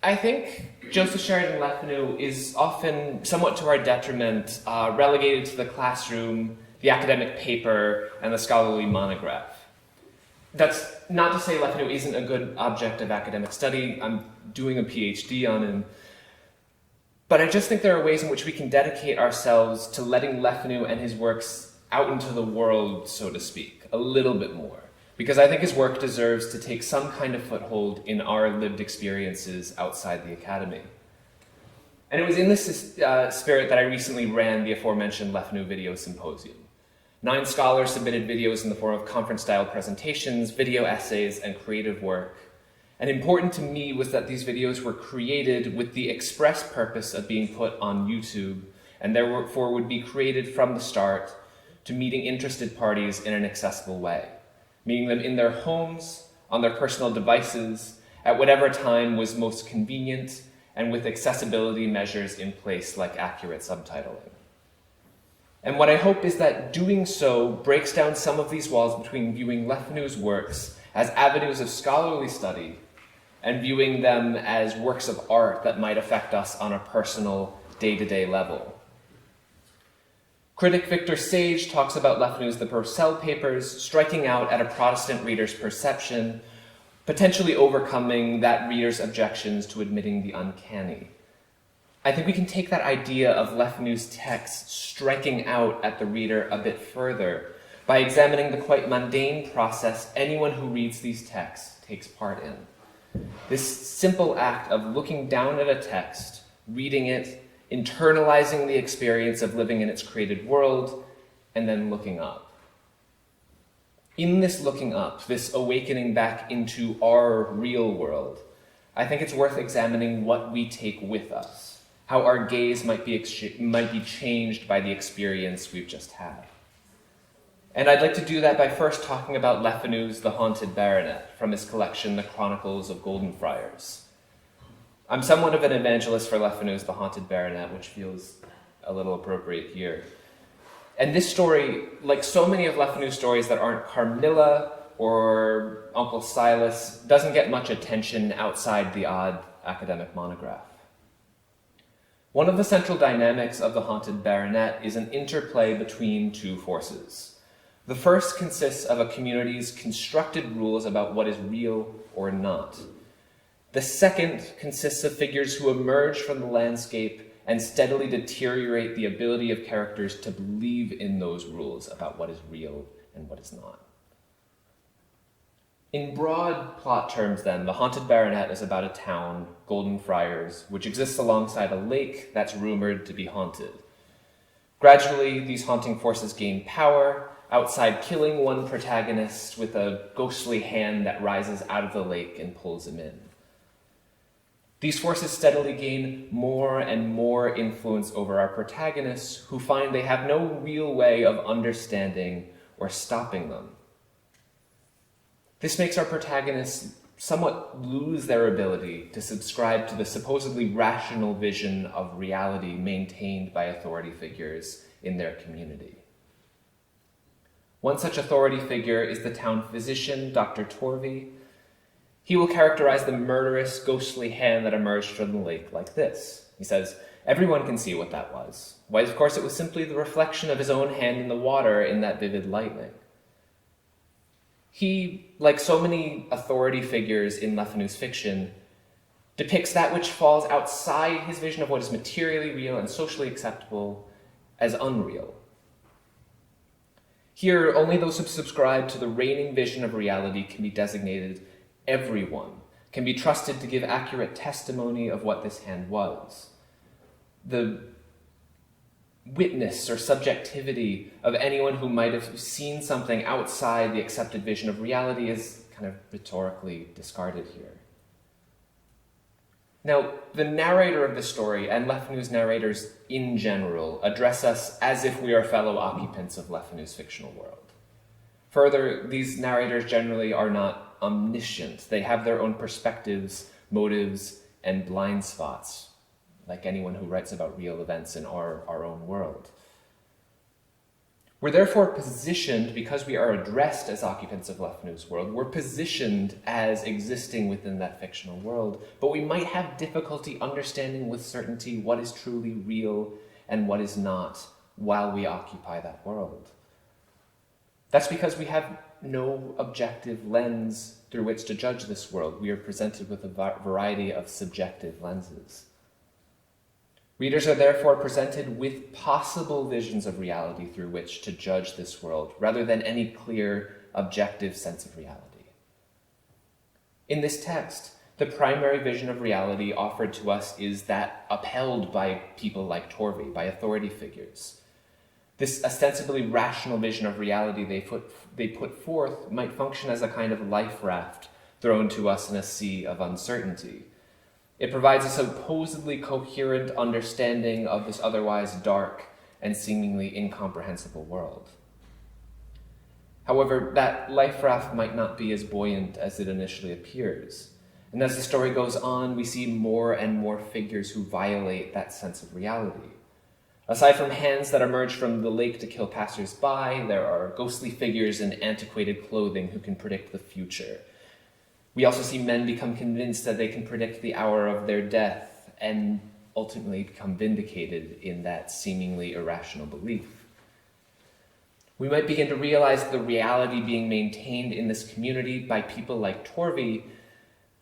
I think Joseph Sheridan Le Fanu is often, somewhat to our detriment, relegated to the classroom, the academic paper, and the scholarly monograph. That's not to say Le Fanu isn't a good object of academic study. I'm doing a PhD on him. But I just think there are ways in which we can dedicate ourselves to letting Le Fanu and his works out into the world, so to speak, a little bit more. Because I think his work deserves to take some kind of foothold in our lived experiences outside the academy. And it was in this spirit that I recently ran the aforementioned Le Fanu Video Symposium. 9 scholars submitted videos in the form of conference-style presentations, video essays, and creative work. And important to me was that these videos were created with the express purpose of being put on YouTube, and therefore would be created from the start to meeting interested parties in an accessible way, meeting them in their homes, on their personal devices, at whatever time was most convenient, and with accessibility measures in place like accurate subtitling. And what I hope is that doing so breaks down some of these walls between viewing Le Fanu's works as avenues of scholarly study and viewing them as works of art that might affect us on a personal, day-to-day level. Critic Victor Sage talks about Le Fanu's The Purcell Papers striking out at a Protestant reader's perception, potentially overcoming that reader's objections to admitting the uncanny. I think we can take that idea of Le Fanu's text striking out at the reader a bit further by examining the quite mundane process anyone who reads these texts takes part in. This simple act of looking down at a text, reading it, internalizing the experience of living in its created world, and then looking up. In this looking up, this awakening back into our real world, I think it's worth examining what we take with us, how our gaze might be changed by the experience we've just had. And I'd like to do that by first talking about Le Fanu's The Haunted Baronet from his collection, The Chronicles of Golden Friars. I'm somewhat of an evangelist for Le Fanu's The Haunted Baronet, which feels a little appropriate here. And this story, like so many of Le Fanu's stories that aren't Carmilla or Uncle Silas, doesn't get much attention outside the odd academic monograph. One of the central dynamics of The Haunted Baronet is an interplay between two forces. The first consists of a community's constructed rules about what is real or not. The second consists of figures who emerge from the landscape and steadily deteriorate the ability of characters to believe in those rules about what is real and what is not. In broad plot terms, then, The Haunted Baronet is about a town, Golden Friars, which exists alongside a lake that's rumored to be haunted. Gradually, these haunting forces gain power, outside killing one protagonist with a ghostly hand that rises out of the lake and pulls him in. These forces steadily gain more and more influence over our protagonists, who find they have no real way of understanding or stopping them. This makes our protagonists somewhat lose their ability to subscribe to the supposedly rational vision of reality maintained by authority figures in their community. One such authority figure is the town physician, Dr. Torvey. He will characterize the murderous, ghostly hand that emerged from the lake like this. He says, "Everyone can see what that was. Why, of course, it was simply the reflection of his own hand in the water in that vivid lightning." He, like so many authority figures in Le Fanu's fiction, depicts that which falls outside his vision of what is materially real and socially acceptable as unreal. Here, only those who subscribe to the reigning vision of reality can be designated everyone, can be trusted to give accurate testimony of what this hand was. The witness or subjectivity of anyone who might have seen something outside the accepted vision of reality is kind of rhetorically discarded here. Now, the narrator of the story, and Le Fanu's narrators in general, address us as if we are fellow occupants of Le Fanu's fictional world. Further, these narrators generally are not omniscient. They have their own perspectives, motives, and blind spots, like anyone who writes about real events in our own world. We're therefore positioned, because we are addressed as occupants of Fanu's world, we're positioned as existing within that fictional world, but we might have difficulty understanding with certainty what is truly real and what is not while we occupy that world. That's because we have no objective lens through which to judge this world. We are presented with a variety of subjective lenses. Readers are therefore presented with possible visions of reality through which to judge this world, rather than any clear, objective sense of reality. In this text, the primary vision of reality offered to us is that upheld by people like Torvi, by authority figures. This ostensibly rational vision of reality they put forth might function as a kind of life raft thrown to us in a sea of uncertainty. It provides a supposedly coherent understanding of this otherwise dark and seemingly incomprehensible world. However, that life raft might not be as buoyant as it initially appears. And as the story goes on, we see more and more figures who violate that sense of reality. Aside from hands that emerge from the lake to kill passers-by, there are ghostly figures in antiquated clothing who can predict the future. We also see men become convinced that they can predict the hour of their death and ultimately become vindicated in that seemingly irrational belief. We might begin to realize the reality being maintained in this community by people like Torvi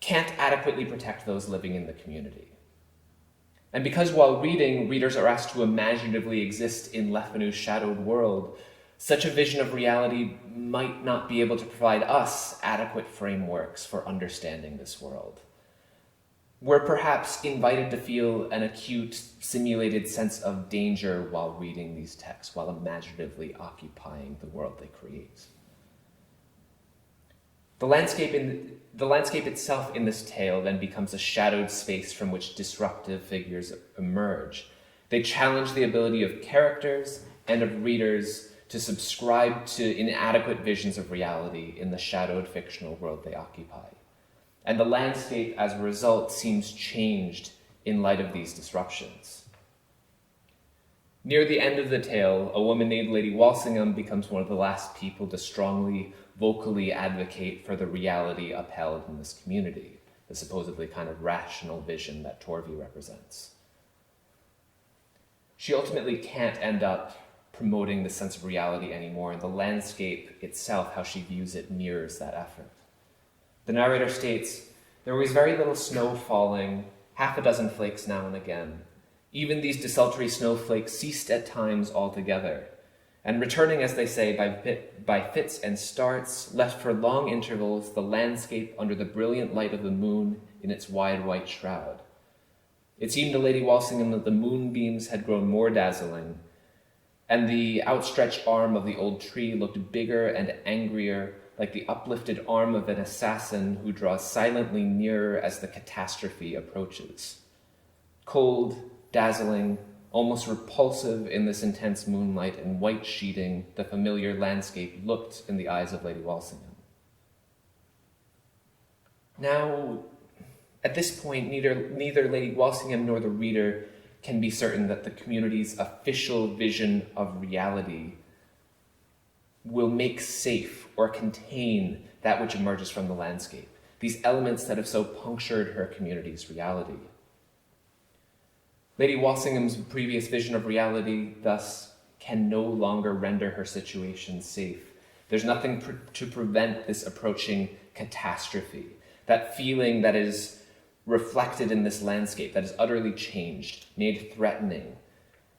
can't adequately protect those living in the community. And because while reading, readers are asked to imaginatively exist in Fanu's shadowed world, such a vision of reality might not be able to provide us adequate frameworks for understanding this world. We're perhaps invited to feel an acute, simulated sense of danger while reading these texts, while imaginatively occupying the world they create. The landscape itself in this tale then becomes a shadowed space from which disruptive figures emerge. They challenge the ability of characters and of readers to subscribe to inadequate visions of reality in the shadowed fictional world they occupy. And the landscape, as a result, seems changed in light of these disruptions. Near the end of the tale, a woman named Lady Walsingham becomes one of the last people to strongly, vocally advocate for the reality upheld in this community, the supposedly kind of rational vision that Torvi represents. She ultimately can't end up promoting the sense of reality anymore, and the landscape itself, how she views it, mirrors that effort. The narrator states, "There was very little snow falling, half a dozen flakes now and again. Even these desultory snowflakes ceased at times altogether, and returning, as they say, by fits and starts, left for long intervals the landscape under the brilliant light of the moon in its wide white shroud. It seemed to Lady Walsingham that the moonbeams had grown more dazzling, and the outstretched arm of the old tree looked bigger and angrier, like the uplifted arm of an assassin who draws silently nearer as the catastrophe approaches. Cold, dazzling, almost repulsive in this intense moonlight and white sheeting, the familiar landscape looked in the eyes of Lady Walsingham." Now, at this point, neither Lady Walsingham nor the reader can be certain that the community's official vision of reality will make safe or contain that which emerges from the landscape, these elements that have so punctured her community's reality. Lady Walsingham's previous vision of reality, thus, can no longer render her situation safe. There's nothing to prevent this approaching catastrophe, that feeling that is reflected in this landscape, that is utterly changed, made threatening,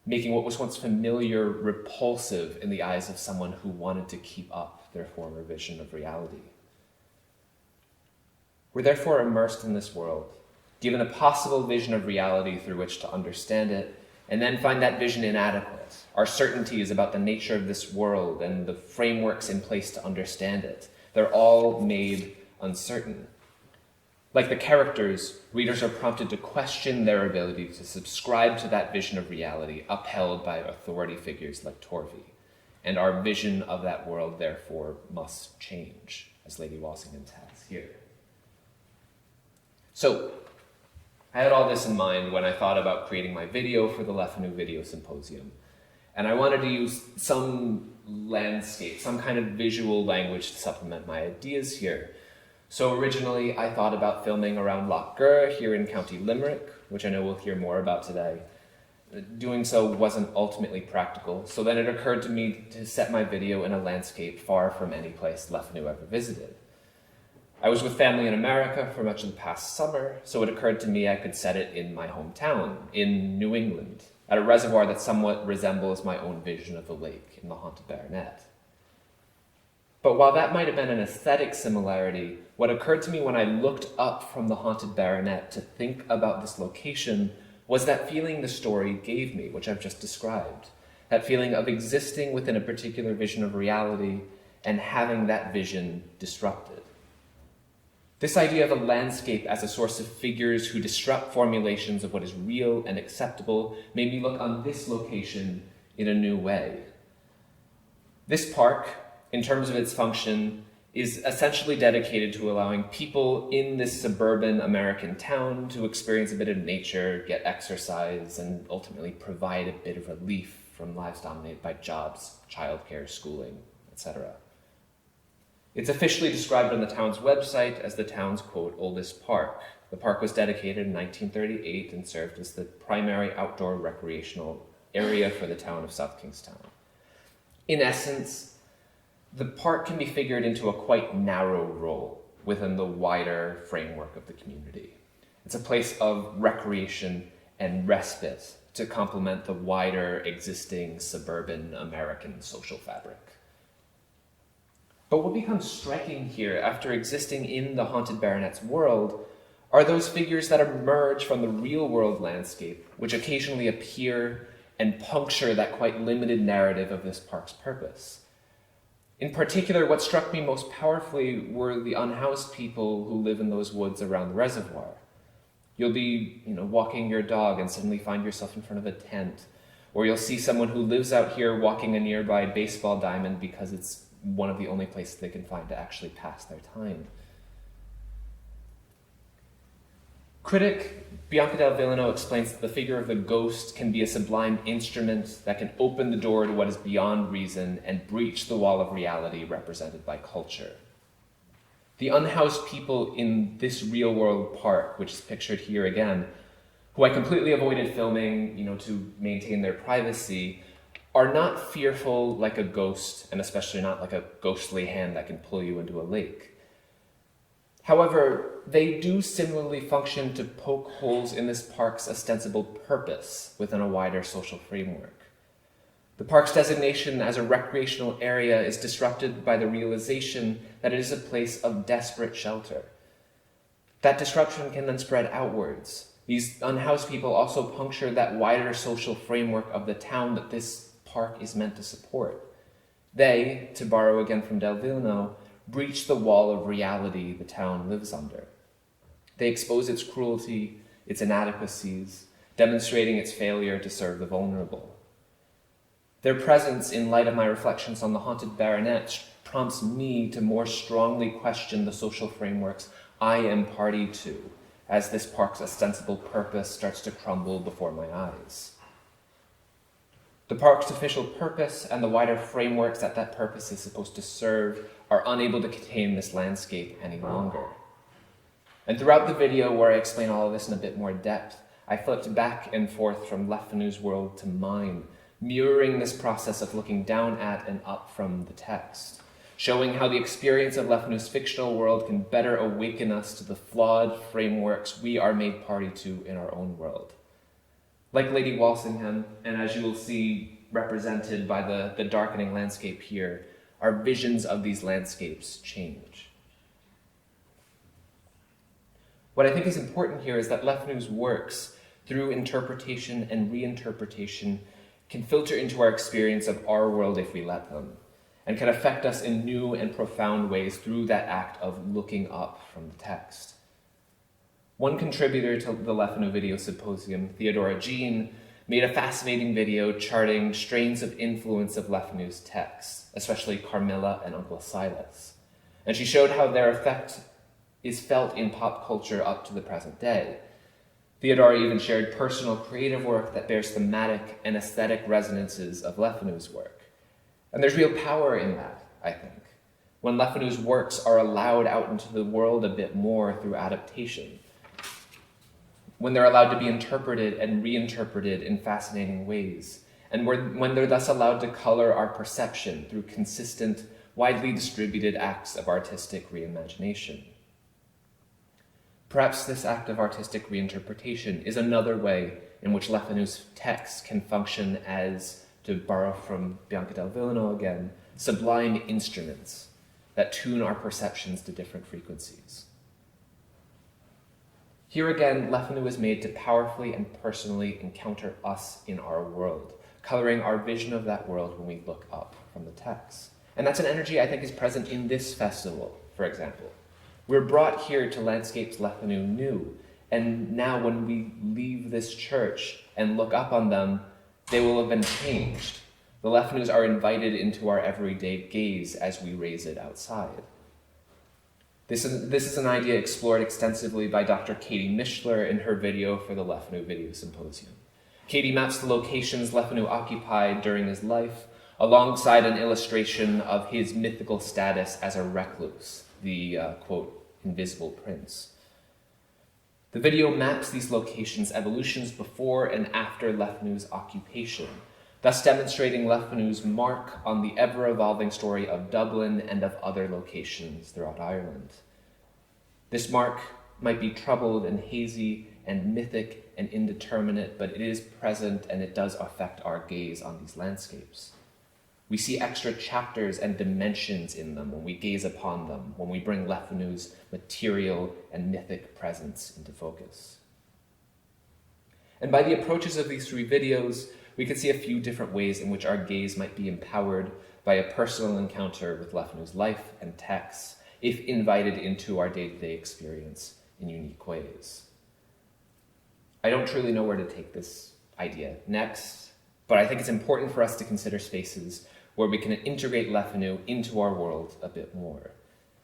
making what was once familiar repulsive in the eyes of someone who wanted to keep up their former vision of reality. We're therefore immersed in this world, given a possible vision of reality through which to understand it, and then find that vision inadequate. Our certainties about the nature of this world and the frameworks in place to understand it, they're all made uncertain. Like the characters, readers are prompted to question their ability to subscribe to that vision of reality upheld by authority figures like Torvi, and our vision of that world, therefore, must change, as Lady Walsingham has here. So, I had all this in mind when I thought about creating my video for the Fanu Video Symposium, and I wanted to use some landscape, some kind of visual language to supplement my ideas here. So originally I thought about filming around Loch Gur here in County Limerick, which I know we'll hear more about today. Doing so wasn't ultimately practical, so then it occurred to me to set my video in a landscape far from any place Fanu ever visited. I was with family in America for much of the past summer, so it occurred to me I could set it in my hometown, in New England, at a reservoir that somewhat resembles my own vision of the lake in the Haunted Baronet. But while that might have been an aesthetic similarity, what occurred to me when I looked up from the Haunted Baronet to think about this location was that feeling the story gave me, which I've just described. That feeling of existing within a particular vision of reality and having that vision disrupted. This idea of a landscape as a source of figures who disrupt formulations of what is real and acceptable made me look on this location in a new way. This park, in terms of its function, is essentially dedicated to allowing people in this suburban American town to experience a bit of nature, get exercise, and ultimately provide a bit of relief from lives dominated by jobs, childcare, schooling, etc. It's officially described on the town's website as the town's, quote, oldest park. The park was dedicated in 1938 and served as the primary outdoor recreational area for the town of South Kingstown. In essence, the park can be figured into a quite narrow role within the wider framework of the community. It's a place of recreation and respite to complement the wider existing suburban American social fabric. But what becomes striking here after existing in the Haunted Baronet's world are those figures that emerge from the real-world landscape, which occasionally appear and puncture that quite limited narrative of this park's purpose. In particular, what struck me most powerfully were the unhoused people who live in those woods around the reservoir. You'll be, walking your dog and suddenly find yourself in front of a tent, or you'll see someone who lives out here walking a nearby baseball diamond because it's one of the only places they can find to actually pass their time. Critic Bianca Del Villano explains that the figure of the ghost can be a sublime instrument that can open the door to what is beyond reason and breach the wall of reality represented by culture. The unhoused people in this real-world park, which is pictured here again, who I completely avoided filming, to maintain their privacy, are not fearful like a ghost, and especially not like a ghostly hand that can pull you into a lake. However, they do similarly function to poke holes in this park's ostensible purpose within a wider social framework. The park's designation as a recreational area is disrupted by the realization that it is a place of desperate shelter. That disruption can then spread outwards. These unhoused people also puncture that wider social framework of the town that this park is meant to support. They, to borrow again from Del Villano, breach the wall of reality the town lives under. They expose its cruelty, its inadequacies, demonstrating its failure to serve the vulnerable. Their presence, in light of my reflections on the Haunted Baronet, prompts me to more strongly question the social frameworks I am party to, as this park's ostensible purpose starts to crumble before my eyes. The park's official purpose and the wider frameworks that purpose is supposed to serve are unable to contain this landscape any longer. And throughout the video, where I explain all of this in a bit more depth, I flipped back and forth from Fanu's world to mine, mirroring this process of looking down at and up from the text, showing how the experience of Fanu's fictional world can better awaken us to the flawed frameworks we are made party to in our own world. Like Lady Walsingham, and as you will see represented by the darkening landscape here, our visions of these landscapes change. What I think is important here is that Fanu's works, through interpretation and reinterpretation, can filter into our experience of our world if we let them, and can affect us in new and profound ways through that act of looking up from the text. One contributor to the Fanu Video Symposium, Theodora Jean, made a fascinating video charting strains of influence of Fanu's texts, especially Carmilla and Uncle Silas. And she showed how their effect is felt in pop culture up to the present day. Theodora even shared personal creative work that bears thematic and aesthetic resonances of Fanu's work. And there's real power in that, I think, when Le Fanu's works are allowed out into the world a bit more through adaptation, when they're allowed to be interpreted and reinterpreted in fascinating ways, and when they're thus allowed to color our perception through consistent, widely distributed acts of artistic reimagination. Perhaps this act of artistic reinterpretation is another way in which Le Fanu's texts can function as, to borrow from Bianca del Villano again, sublime instruments that tune our perceptions to different frequencies. Here again, Le Fanu is made to powerfully and personally encounter us in our world, coloring our vision of that world when we look up from the text. And that's an energy I think is present in this festival, for example. We're brought here to landscapes Le Fanu knew, and now when we leave this church and look up on them, they will have been changed. The Le Fanus are invited into our everyday gaze as we raise it outside. This is an idea explored extensively by Dr. Katie Mishler in her video for the Le Fanu Video Symposium. Katie maps the locations Le Fanu occupied during his life alongside an illustration of his mythical status as a recluse, the, quote, invisible prince. The video maps these locations' evolutions before and after Le Fanu's occupation, thus demonstrating Le Fanu's mark on the ever-evolving story of Dublin and of other locations throughout Ireland. This mark might be troubled and hazy and mythic and indeterminate, but it is present and it does affect our gaze on these landscapes. We see extra chapters and dimensions in them when we gaze upon them, when we bring Le Fanu's material and mythic presence into focus. And by the approaches of these three videos, we can see a few different ways in which our gaze might be empowered by a personal encounter with Le Fanu's life and texts, if invited into our day-to-day experience in unique ways. I don't truly know where to take this idea next, but I think it's important for us to consider spaces where we can integrate Le Fanu into our world a bit more,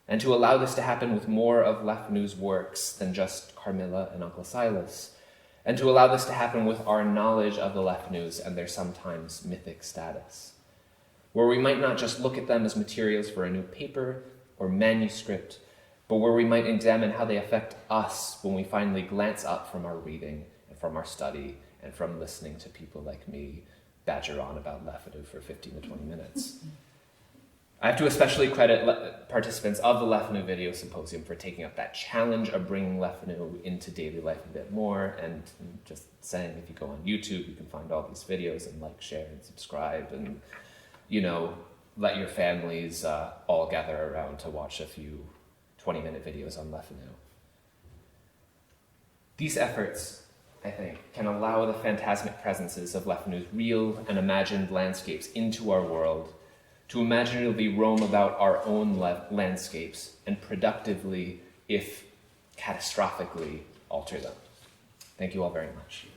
and to allow this to happen with more of Le Fanu's works than just Carmilla and Uncle Silas, and to allow this to happen with our knowledge of the Le Fanus and their sometimes mythic status, where we might not just look at them as materials for a new paper or manuscript, but where we might examine how they affect us when we finally glance up from our reading and from our study and from listening to people like me badger on about Le Fanu for 15 to 20 minutes. I have to especially credit participants of the Le Fanu Video Symposium for taking up that challenge of bringing Le Fanu into daily life a bit more, and just saying if you go on YouTube, you can find all these videos and like, share, and subscribe, and, you know, let your families all gather around to watch a few 20-minute videos on Le Fanu. These efforts, I think, can allow the phantasmic presences of Le Fanu's real and imagined landscapes into our world, to imaginatively roam about our own landscapes and productively, if catastrophically, alter them. Thank you all very much.